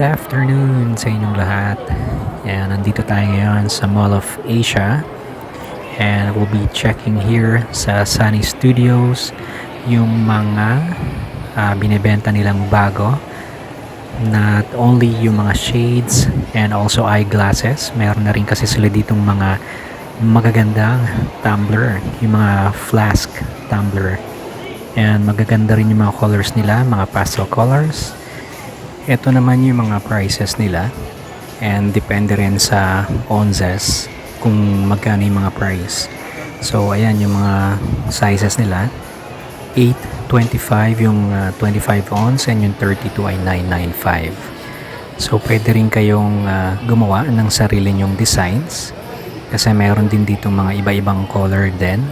afternoon sa inyong lahat. And nandito tayo ngayon sa Mall of Asia. And we'll be checking here sa Sunny Studios yung mga binibenta nilang bago. Not only yung mga shades and also eyeglasses. Meron na rin kasi sila ditong mga magagandang tumbler. Yung mga flask tumbler. And magaganda rin yung mga colors nila, mga pastel colors. Ito naman yung mga prices nila and depende rin sa onzes kung magkano yung mga price. So ayan yung mga sizes nila. 8.25 yung 25 ounce and yung 32 ay 9.95. So pwede rin kayong gumawa ng sarili nyong designs kasi meron din dito mga iba-ibang color din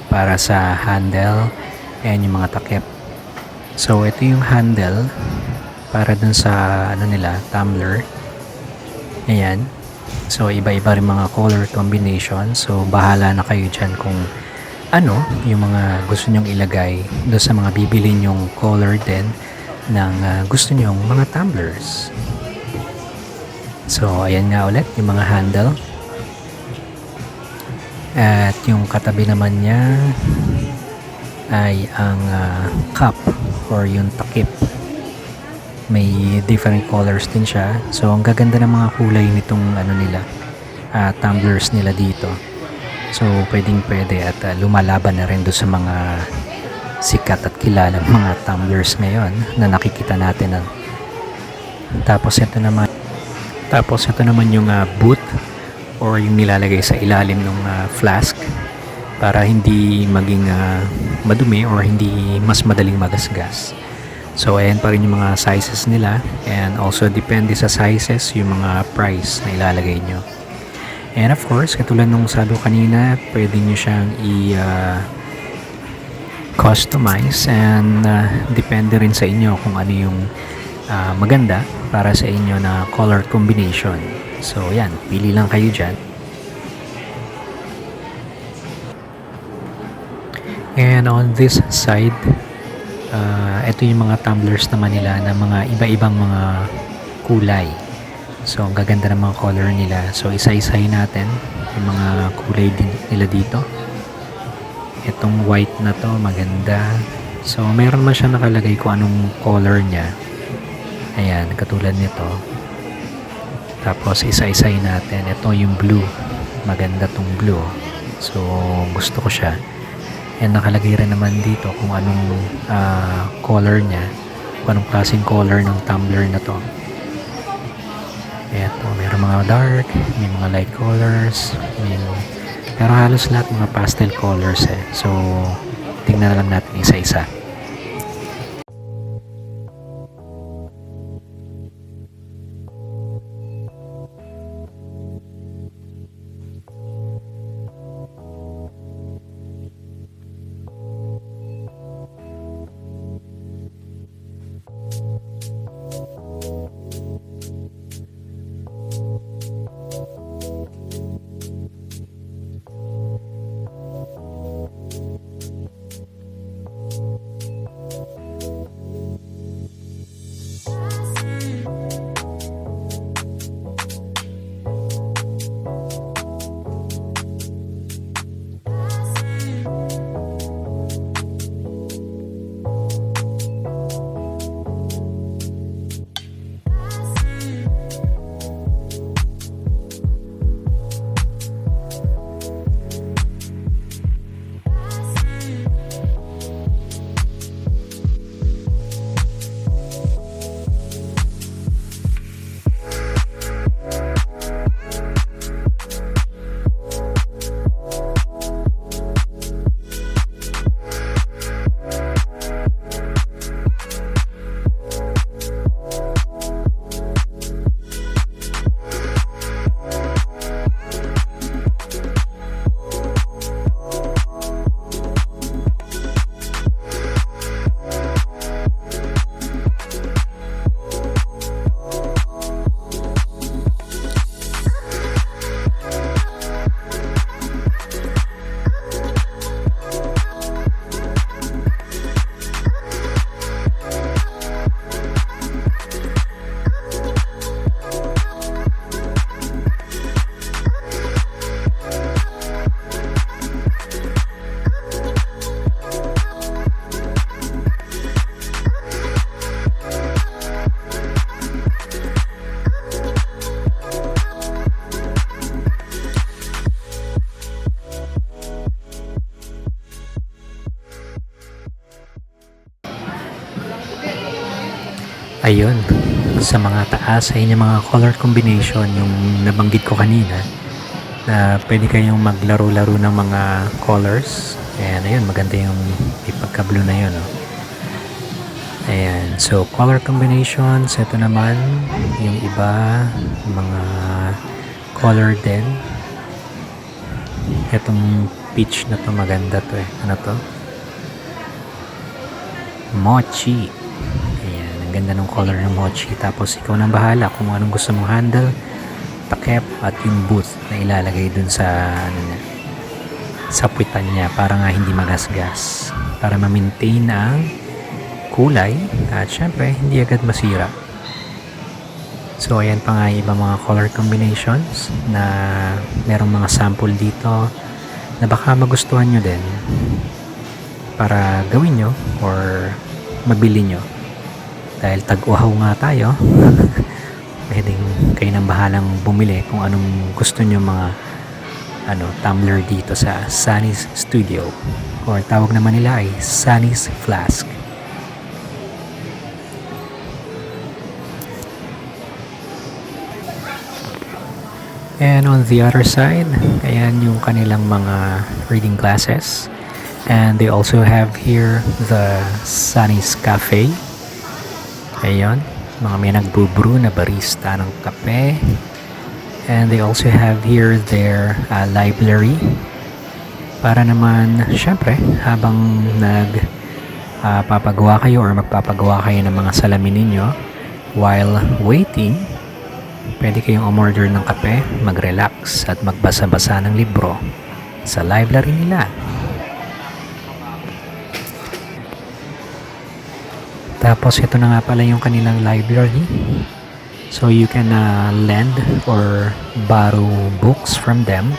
para sa handle and yung mga takip. So ito yung handle para dun sa nila tumbler. Ayan. So iba-iba rin mga color combination. So bahala na kayo dyan kung ano yung mga gusto nyong ilagay doon sa mga bibili nyong color din ng gusto nyong mga tumblers. So ayan nga ulit yung mga handle. At yung katabi naman niya ay ang cup or yung takip. May different colors din siya. So ang gaganda ng mga kulay nitong tumblers nila dito. So pwede at lumalaban na rin doon sa mga sikat at kilalang mga tumblers ngayon na nakikita natin. Tapos ito naman yung boot or yung nilalagay sa ilalim ng flask para hindi maging madumi or hindi mas madaling magasgas. So ayan pa rin yung mga sizes nila and also depende sa sizes yung mga price na ilalagay nyo. And of course, katulad nung sabi ko kanina, pwede nyo siyang i-customize and depende rin sa inyo kung ano yung maganda para sa inyo na color combination. So yan, pili lang kayo dyan. And on this side, ito yung mga tumblers naman nila na mga iba-ibang mga kulay. So ang gaganda ng mga color nila. So isa-isahin natin yung mga kulay din nila dito. Itong white na to maganda. So meron man siya nakalagay kung anong color niya. Ayan, katulad nito. Tapos isa-isahin natin. Ito yung blue. Maganda tong blue. So gusto ko siya. And nakalagay rin naman dito kung anong color niya, kung anong klaseng color ng tumbler na to. Eto, meron mga dark, may mga light colors, pero halos lahat mga pastel colors eh. So tingnan na lang natin isa-isa. Ayun, sa mga taas ay yung mga color combination yung nabanggit ko kanina na pwede kayong maglaro-laro ng mga colors. Ayan, ayun, maganda yung ipagka-blue na yun. Oh. Ayan, so color combinations, ito naman yung iba, mga color din. Itong peach na to maganda to eh. Ano to? Mochi. Ayan, ang ganda ng color ng mochi. Tapos ikaw nang bahala kung anong gusto mong handle, takip at yung booth na ilalagay dun sa ano na, sa puwitan niya para nga hindi magasgas. Para ma-maintain ang kulay at syempre hindi agad masira. So ayan pa nga yung ibang mga color combinations na merong mga sample dito na baka magustuhan nyo din para gawin nyo or mabili nyo. Dahil tag-uhaw nga tayo, pwedeng kayo nang bahalang bumili kung anong gusto nyo mga tumbler dito sa Sunny's Studio or tawag naman nila ay Sunny's Flask. And on the other side, ayan yung kanilang mga reading classes. And they also have here the Sunny's Cafe. Ayan, mga may nagbubrew na barista ng kape. And they also have here their library. Para naman, syempre, habang papagawa kayo or magpapagawa kayo ng mga salamin ninyo, while waiting, pwede kayong umorder ng kape, mag-relax at magbasa-basa ng libro sa library nila. Tapos ito na nga pala yung kanilang library. So you can lend or borrow books from them.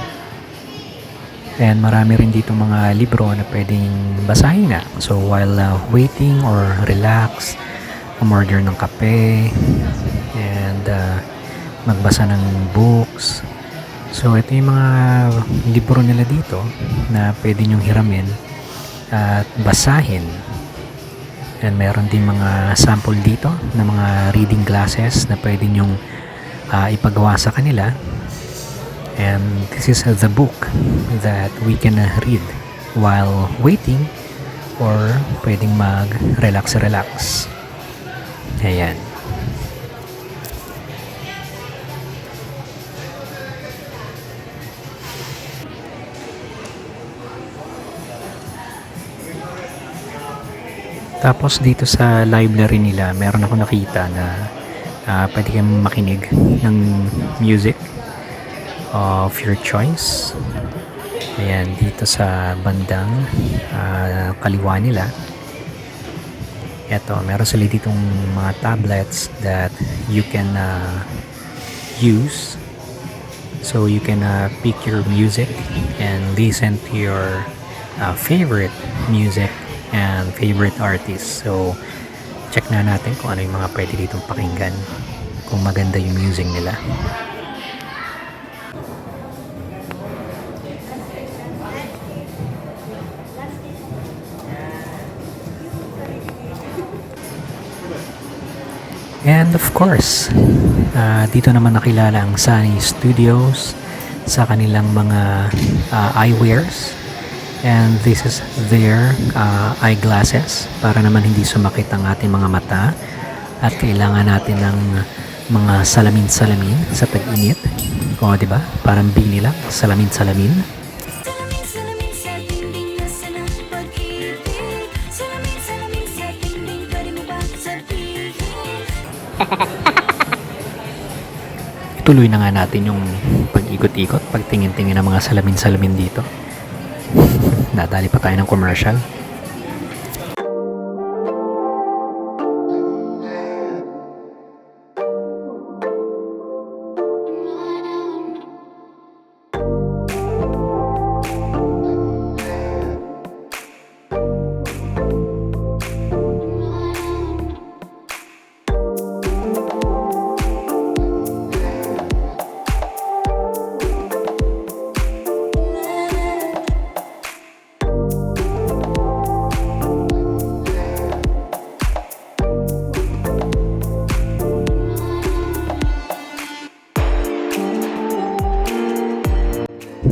And marami rin dito mga libro na pwedeng basahin nga. So while waiting or relax, umorder ng kape and magbasa ng books. So ito yung mga libro nila dito na pwede nyong hiramin at basahin. And meron din mga sample dito na mga reading glasses na pwede nyong ipagawa sa kanila. And this is the book that we can read while waiting or pwedeng mag-relax. Ayan. Tapos dito sa library nila, meron ako nakita na pwede kayong makinig ng music of your choice. Ayan, dito sa bandang kaliwa nila. Eto, meron sila ditong mga tablets that you can use. So you can pick your music and listen to your favorite music and favorite artists. So check na natin kung ano yung mga pwede ditong pakinggan, kung maganda yung music nila. And of course, dito naman nakilala ang Sunny Studios sa kanilang mga eyewears. And this is their eyeglasses para naman hindi sumakit ang ating mga mata at kailangan natin ng mga salamin-salamin sa tag-init. O, di ba? Parang bini lang, salamin-salamin. Ituloy na nga natin yung pag-ikot-ikot, pagtingin-tingin ng mga salamin-salamin dito. Nadali pa tayo ng commercial.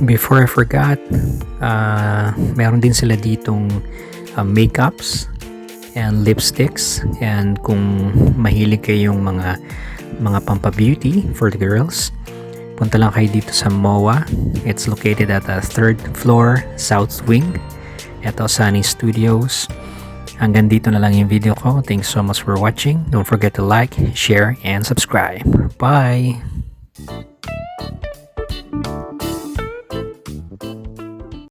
before I forgot, meron din sila ditong makeups and lipsticks, and kung mahilig kayong mga pampa-beauty for the girls, punta lang kayo dito sa MOA. It's located at the 3rd floor south wing. Ito, Sunny Studios. Hanggang dito na lang yung video ko. Thanks so much for watching. Don't forget to like, share, and subscribe. Bye!